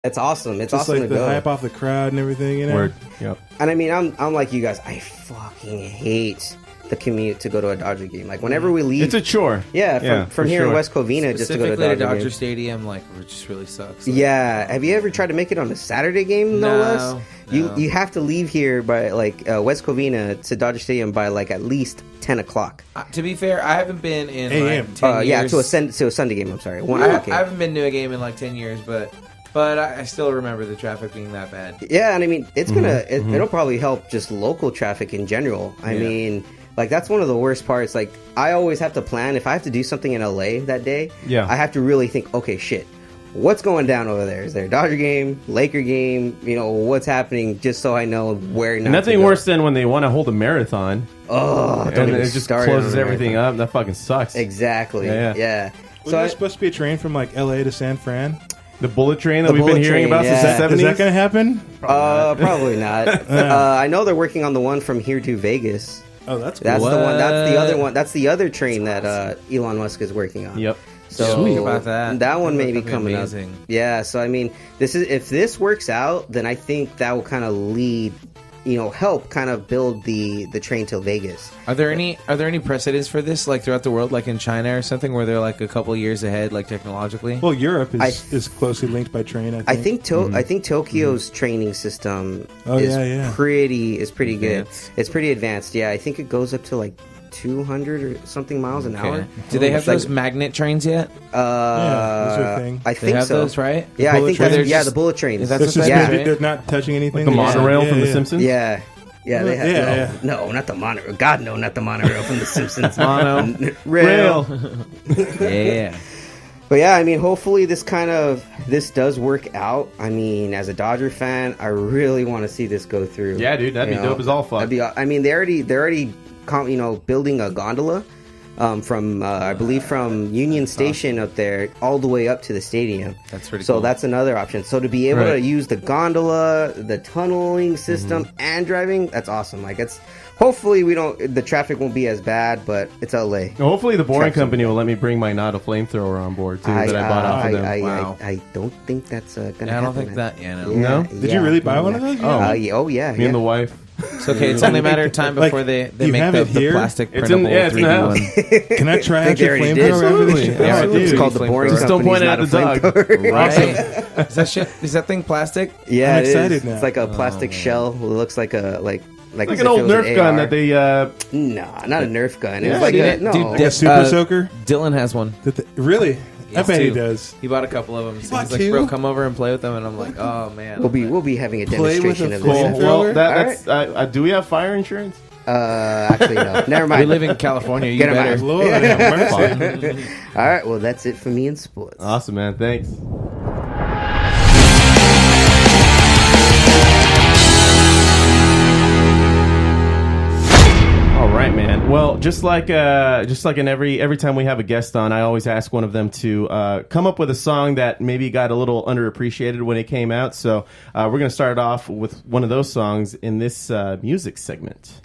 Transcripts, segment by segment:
It's awesome. It's just awesome like to the go. hype off the crowd and everything, you know. Word. Yep. And I mean, I'm like you guys. I fucking hate the commute to go to a Dodger game. Like whenever we leave, It's a chore. yeah, from here in West Covina, just to go to Specifically Dodger, Dodger game. Stadium, like, it just really sucks. Like, Yeah. Have you ever tried to make it on a Saturday game? No less. No. You have to leave here by like West Covina to Dodger Stadium by like at least 10 o'clock. To be fair, I haven't been in AM. like 10 Yeah, years. to a Sunday game. I'm sorry, 1 I o'clock game. haven't been to a game in like 10 years, but I still remember the traffic being that bad. Yeah, and I mean, it's it'll probably help just local traffic in general. I mean, like that's one of the worst parts. Like I always have to plan if I have to do something in LA that day. Yeah. I have to really think. Okay, shit, what's going down over there? Is there a Dodger game, Laker game? You know, what's happening? Just so I know where. And nothing worse than when they want to hold a marathon. Oh, don't and even it just start closes on everything marathon. up. That fucking sucks. Exactly. Yeah. Yeah. Wasn't there supposed to be a train from like LA to San Fran? The bullet train that The we've been bullet hearing train, about yeah. since the 70s. Is that going to happen? Probably not. I know they're working on the one from here to Vegas. Oh, that's cool. That's the one. That's the What? other one. That's the other train that Elon Musk is working on. Yep. So Sweet about that. That one may be That'd be coming amazing. up. Yeah. So I mean, if this works out, then I think that will kind of lead, help kind of build the train to Vegas. Are there any precedents for this, like throughout the world, like in China or something, where they're like a couple years ahead, like technologically? Well, Europe is closely linked by train. I think Tokyo's training system Oh, is yeah. pretty good. Advanced. It's pretty advanced. Yeah, I think it goes up to like 200 or something miles an hour. Do they have It's like- those magnet trains yet? Yeah, those are a thing. I They think have so. those, right? Yeah, The I bullet think that's, trains? yeah, the bullet trains. Is that That's what just that is, they're right? not touching anything. The They just- monorail yeah, from The yeah. Simpsons? Yeah. Yeah, they have Yeah, no, not the monorail. God, no, not the monorail from The Simpsons. Mono. Rail. Yeah. But yeah, I mean, hopefully this does work out. I mean, as a Dodger fan, I really want to see this go through. Yeah, dude, that'd be dope as all fuck. I mean, they're already building a gondola from I believe from Union Station up there all the way up to the stadium. That's pretty So cool. that's another option. So to be able Right. to use the gondola, the tunneling system, and driving, that's awesome. Like it's hopefully the traffic won't be as bad, but it's LA. Hopefully the boring Traffic. company will let me bring my not a flamethrower on board too that I bought off of them. I don't think that's gonna happen. I don't think man. that. Yeah, no. No? Did you really buy one of those? Oh. Yeah. Me and the wife. It's okay. It's only a matter of time Like, before they you make have the it here? plastic It's in- printable yeah, it's in the 3D house. one. Can I try out They your already flamethrower? did. Absolutely. Yeah, Yeah, dude. It's called the Flamethrower. boring Still company's pointing not at a the dog. flamethrower. Right? Is that thing plastic? Yeah, I'm it is. excited now. It's like a plastic shell. It looks like a like Like as an if old it was Nerf gun that they Nah, not a Nerf gun. It Yeah, was like dude, no. dude, Like a super soaker? Dylan has one. Really? I bet he Too. does. He bought a couple of them. So bought he's like, two? bro, come over and play with them. And I'm like, oh man. We'll be having a Play with demonstration a of Cool. this. flamethrower? Well, that's do we have fire insurance? Actually, no. Never We mind. live in California. You Get 'em better. out. Lord have mercy. All right. Well, that's it for me in sports. Awesome, man. Thanks. All right, man. Well, just like in every time we have a guest on, I always ask one of them to come up with a song that maybe got a little underappreciated when it came out. So we're gonna start off with one of those songs in this music segment.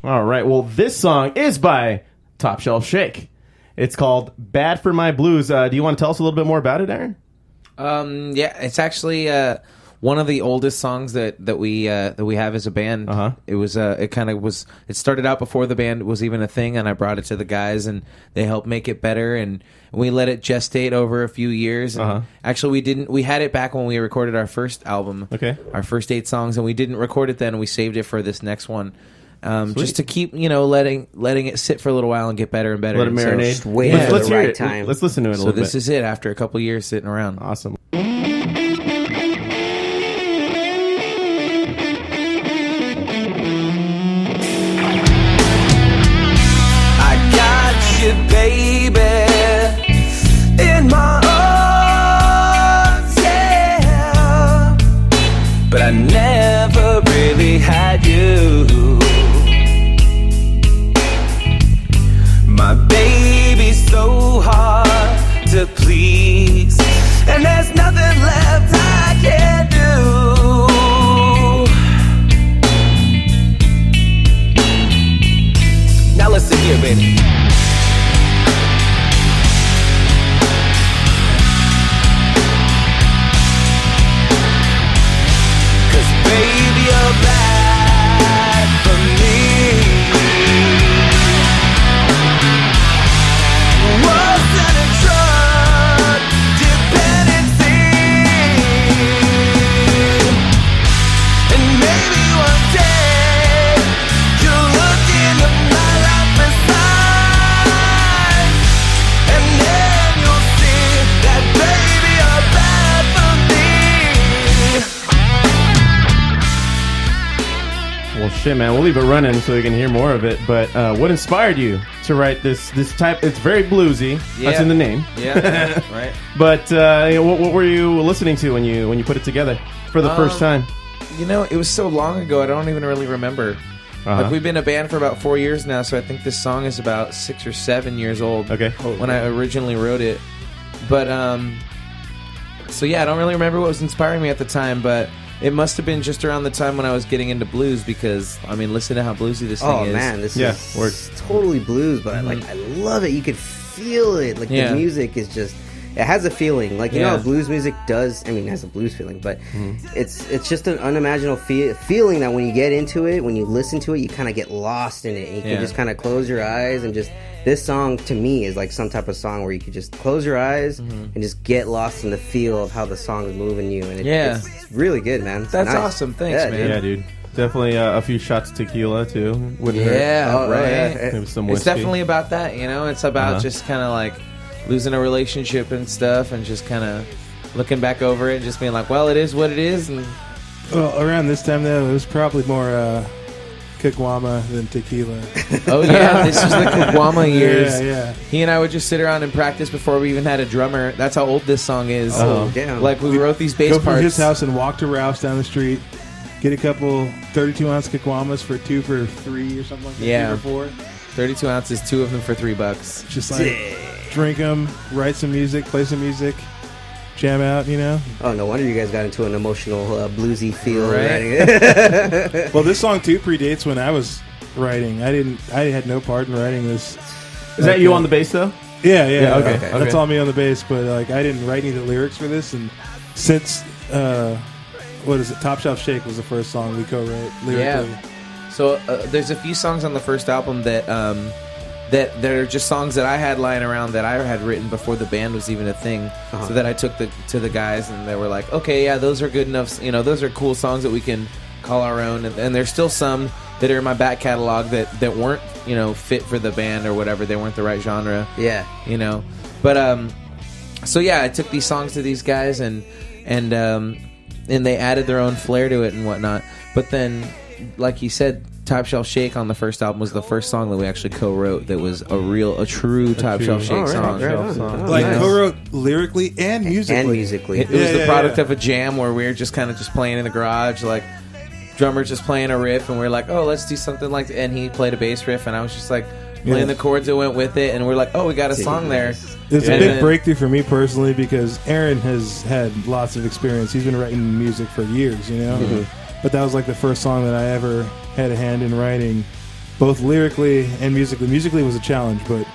All right. Well, this song is by Top Shelf Shake. It's called "Bad for My Blues." Do you want to tell us a little bit more about it, Aaron? Yeah, it's actually one of the oldest songs that we have as a band. It was it started out before the band was even a thing, and I brought it to the guys, and they helped make it better, and we let it gestate over a few years. And actually, we had it back when we recorded our first album. Okay. Our first 8 songs, and we didn't record it then. We saved it for this next one. Just to keep, letting it sit for a little while and get better and better. Let it And so- marinate. Just wait for Let's the hear right it. time. Let's listen to it a So little this bit. is it after a couple years sitting around. Awesome. I got you, baby, in my arms, yeah. But I never really had you. My baby's so hard to please, and there's Listen here, baby. Baby, you're bad for me. Wasn't a drug dependency. And maybe one day you'll look into my life beside, and then you'll see that baby, you're bad for me. Well, shit, man. We'll leave it running so we can hear more of it. But what inspired you to write this type? It's very bluesy. Yeah. That's in the name. Yeah, right. But what were you listening to when you put it together for the first time? You know, it was so long ago, I don't even really remember. Uh-huh. Like, we've been a band for about 4 years now, so I think this song is about 6 or 7 years old. Okay. When I originally wrote it. But, so yeah, I don't really remember what was inspiring me at the time, but it must have been just around the time when I was getting into blues, because, I mean, listen to how bluesy this thing is. Oh man, this is works. totally blues, but I love it. You could feel it. Like the music is just, it has a feeling. Like you know how blues music does. I mean, it has a blues feeling, but it's just an unimaginable feeling that when you get into it, when you listen to it, you kind of get lost in it. And you can just kind of close your eyes and just. This song to me is like some type of song where you could just close your eyes and just get lost in the feel of how the song is moving you, and it's really good, man. It's That's nice. awesome. Thanks, man. Yeah, dude. Definitely a few shots of tequila too. Wouldn't hurt. Yeah, right. yeah. Maybe some It's whiskey. definitely about that, you know? It's about just kind of like losing a relationship and stuff, and just kind of looking back over it and just being like, well, it is what it is. And Well, around this time, though, it was probably more Caguama than tequila. oh, yeah, this was the Caguama years. Yeah. He and I would just sit around and practice before we even had a drummer. That's how old this song is. Oh, damn. Like, we wrote these bass Go from parts. his house and walk to Ralph's down the street, get a couple 32-ounce Caguamas for 2 for $3 or something like that. Yeah. 2 for 4. 32 ounces, 2 of them for $3. Just like drink them, write some music, play some music, jam out, you know? Oh, no wonder you guys got into an emotional bluesy feel. Right. Right? Well, this song, too, predates when I was writing. I had no part in writing this. Is that you on the bass though? Yeah. Okay. That's all me on the bass, but like I didn't write any of the lyrics for this, and since what is it? Top Shelf Shake was the first song we co-wrote lyrically. Yeah. So there's a few songs on the first album that that are just songs that I had lying around that I had written before the band was even a thing. So that I took to the guys, and they were like, okay, yeah, those are good enough. You know, those are cool songs that we can call our own. And there's still some that are in my back catalog that weren't, you know, fit for the band or whatever. They weren't the right genre. Yeah. You know, but so yeah, I took these songs to these guys, and they added their own flair to it and whatnot. But then, like you said, Top Shelf Shake on the first album was the first song that we actually co-wrote that was a true Top Shelf Shake song. Like Nice. co-wrote lyrically and musically. And musically. It was the Yeah, product yeah. of a jam where we were just kind of just playing in the garage, like drummer just playing a riff, and we are like, oh, let's do something like that. And he played a bass riff, and I was just like playing the chords that went with it, and we're like, oh, we got a song there. It's a And big then- breakthrough for me personally because Aaron has had lots of experience. He's been writing music for years, you know? But that was like the first song that I ever had a hand in writing, both lyrically and musically. Musically was a challenge, but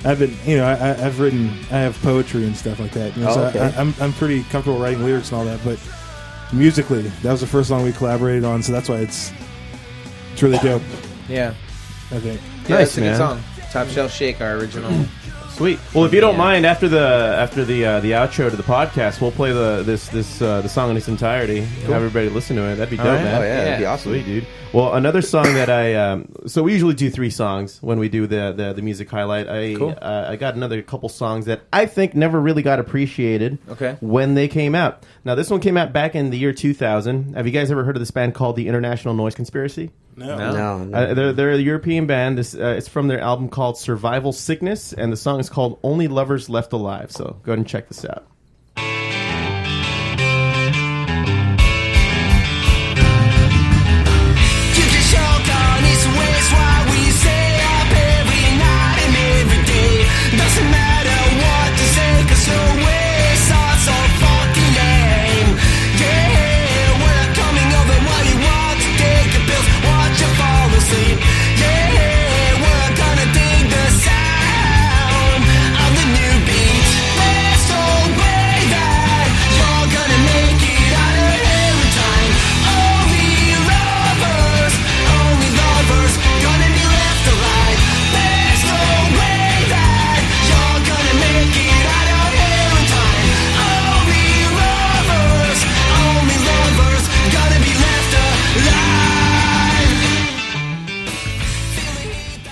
I've been, you know, I have poetry and stuff like that. You know, Oh, so okay. I'm pretty comfortable writing lyrics and all that, but musically, that was the first song we collaborated on, so that's why it's really dope, Yeah. I think. Yeah, Nice, it's a good man. song. Top Shelf Shake, our original. Sweet. Well, if you don't mind, after the outro to the podcast, we'll play the song in its entirety. Have everybody listen to it. That'd be dope, right. man. Oh, yeah, that'd be Yeah. awesome. Sweet, dude. Well, another song that I so we usually do 3 songs when we do the music highlight. Cool. I got another couple songs that I think never really got appreciated. Okay. When they came out. Now, this one came out back in the year 2000. Have you guys ever heard of this band called the International Noise Conspiracy? No. They're a European band. This it's from their album called Survival Sickness, and the song is called Only Lovers Left Alive. So go ahead and check this out. You can choke on his ways while we stay up every night and every day. Doesn't matter what to say, 'cause your ways are so fucking lame. Yeah, we're not coming over while you want to take your pills, watch you fall asleep. Yeah, we're not gonna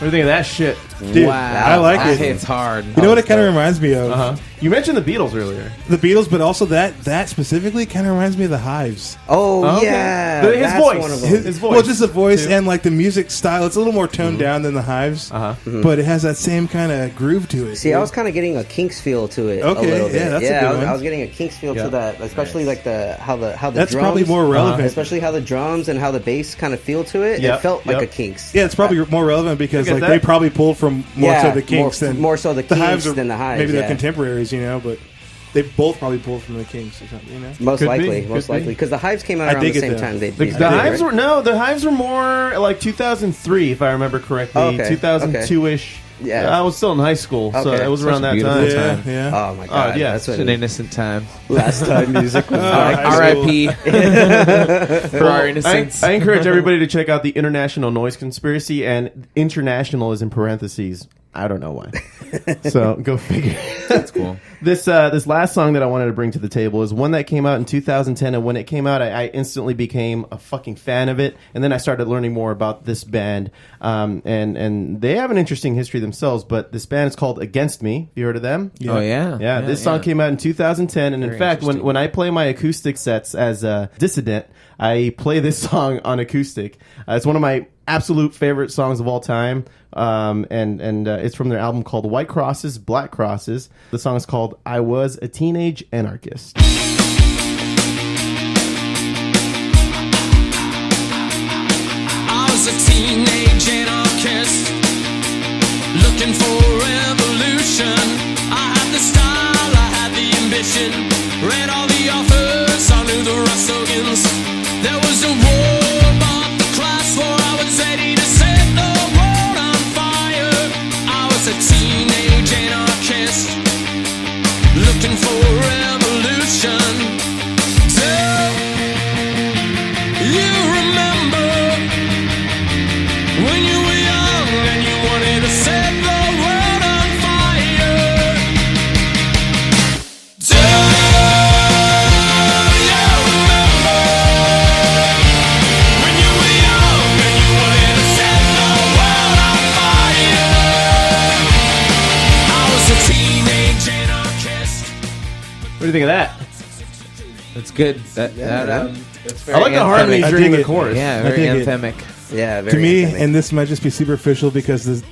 do you think of that shit? Dude, Wow, I like that it. hits hard. You know what it kind of reminds me of? You mentioned the Beatles earlier. The Beatles, but also that specifically kind of reminds me of the Hives. Oh, Okay. yeah. His that's voice. one of them. His voice. Well, just the voice too. and like the music style. It's a little more toned down than the Hives, but it has that same kind of groove to it. See, I was kind of getting a Kinks feel to it. Okay, a little bit. yeah, that's a good one. I was getting a Kinks feel to that, especially like how the That's drums, probably more relevant. especially how the drums and how the bass kind of feel to it. Yep, It felt like yep. a Kinks. Yeah, it's probably more relevant because Look at like that. they probably pulled from more so the Kinks than more so the the Hives Kinks than the Hives. Maybe they're yeah. contemporaries, but they both probably pulled from the Kinks or something. Most Could likely, be, most could be. likely, because the Hives came out I around the dig it, same though. time. The Hives were the Hives were more like 2003, if I remember correctly. Oh, okay. 2002-ish. Yeah. I was still in high school, so Okay. it was Such around a that beautiful time. Yeah, time. yeah. Oh my god, yeah, that's Such when an innocent time. last time music was like. High school. R.I.P. for our innocence. I encourage everybody to check out the International Noise Conspiracy, and international is in parentheses. I don't know why. So go figure. That's cool. This last song that I wanted to bring to the table is one that came out in 2010, and when it came out, I instantly became a fucking fan of it. And then I started learning more about this band, and they have an interesting history themselves. But this band is called Against Me. You heard of them? Oh yeah, Yeah, this song came out in 2010, and in Very fact, interesting. when I play my acoustic sets as a dissident, I play this song on acoustic. It's one of my absolute favorite songs of all time, and it's from their album called White Crosses, Black Crosses. The song is called I Was a Teenage Anarchist. I was a teenage anarchist, looking for revolution. I had the style, I had the ambition, read all the authors, I knew the right slogans. There was a war, but the class war, I was ready to set the world on fire. I was a teenage anarchist, looking for revolution. Do you remember when you were young and you wanted to set the world on fire? Do you remember when you were young and you wanted to set the world on fire? I was a teenage anarchist. What do you think of that? That's good. That's I like the harmonies I during dig the it. chorus. Yeah, I very dig it. anthemic. Yeah, To very me, anthemic. and this might just be superficial because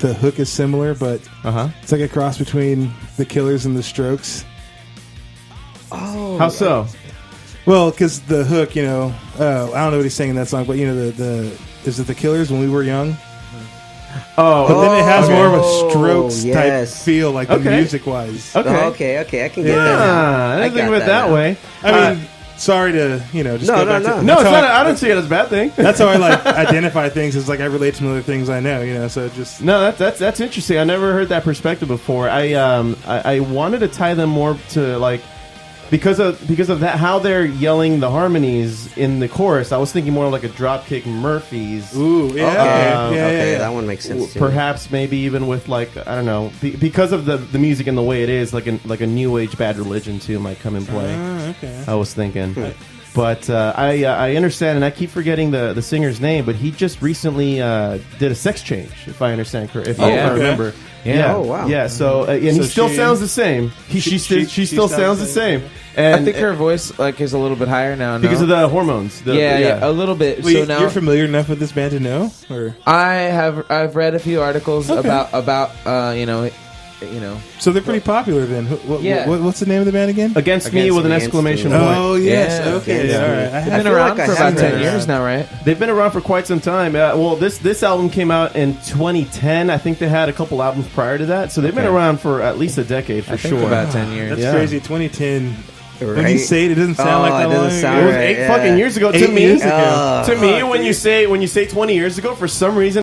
the hook is similar, but it's like a cross between the Killers and the Strokes. How so? Well, because the hook, I don't know what he's saying in that song, but the is it the Killers when we were young? Oh, But then it has okay. more of a Strokes yes. type feel, like the Okay. music wise. Okay. Oh, okay, I can get Yeah, that. I didn't think got of it that now. way. I mean, sorry to just No, go back no. to No, that's it's how not. I don't see it as a bad thing. That's how I like identify things. Is like I relate to some other things I know. So it just No, that's interesting. I never heard that perspective before. I wanted to tie them more to like because of that how they're yelling the harmonies in the chorus. I was thinking more like a Dropkick Murphys. ooh yeah, Okay, yeah. that one makes sense too. Perhaps maybe even with like I don't know because of the music and the way it is like a new age Bad Religion too might come and play. Okay. I was thinking. But I understand, and I keep forgetting the singer's name. But he just recently did a sex change, if I understand correctly. If I okay. remember, Yeah. Oh, wow. yeah. So and he So still she- sounds the same. She still sounds the same, and I think her voice is a little bit higher now. No? because of the hormones. yeah, a little bit. Well, so now you're familiar enough with this band to know, or I've read a few articles about so they're pretty popular then. Yeah. What's the name of the band again? Against Me Against with an Me, exclamation Against Me. point. Oh yes, Yeah. okay, Yeah. all right. they've I been feel around like I for have about heard 10 that. years now, right? They've been around for quite some time. Well, this album came out in 2010. I think they had a couple albums prior to that, so they've been Okay. around for at least a decade for I think sure. about 10 years. That's Yeah. crazy. 2010. When you Right? say it, it doesn't sound Oh, like that it doesn't long sound ago. It was right. 8 yeah. fucking years ago. 8 To me, years ago. to me, when you say 20 years ago, for some reason.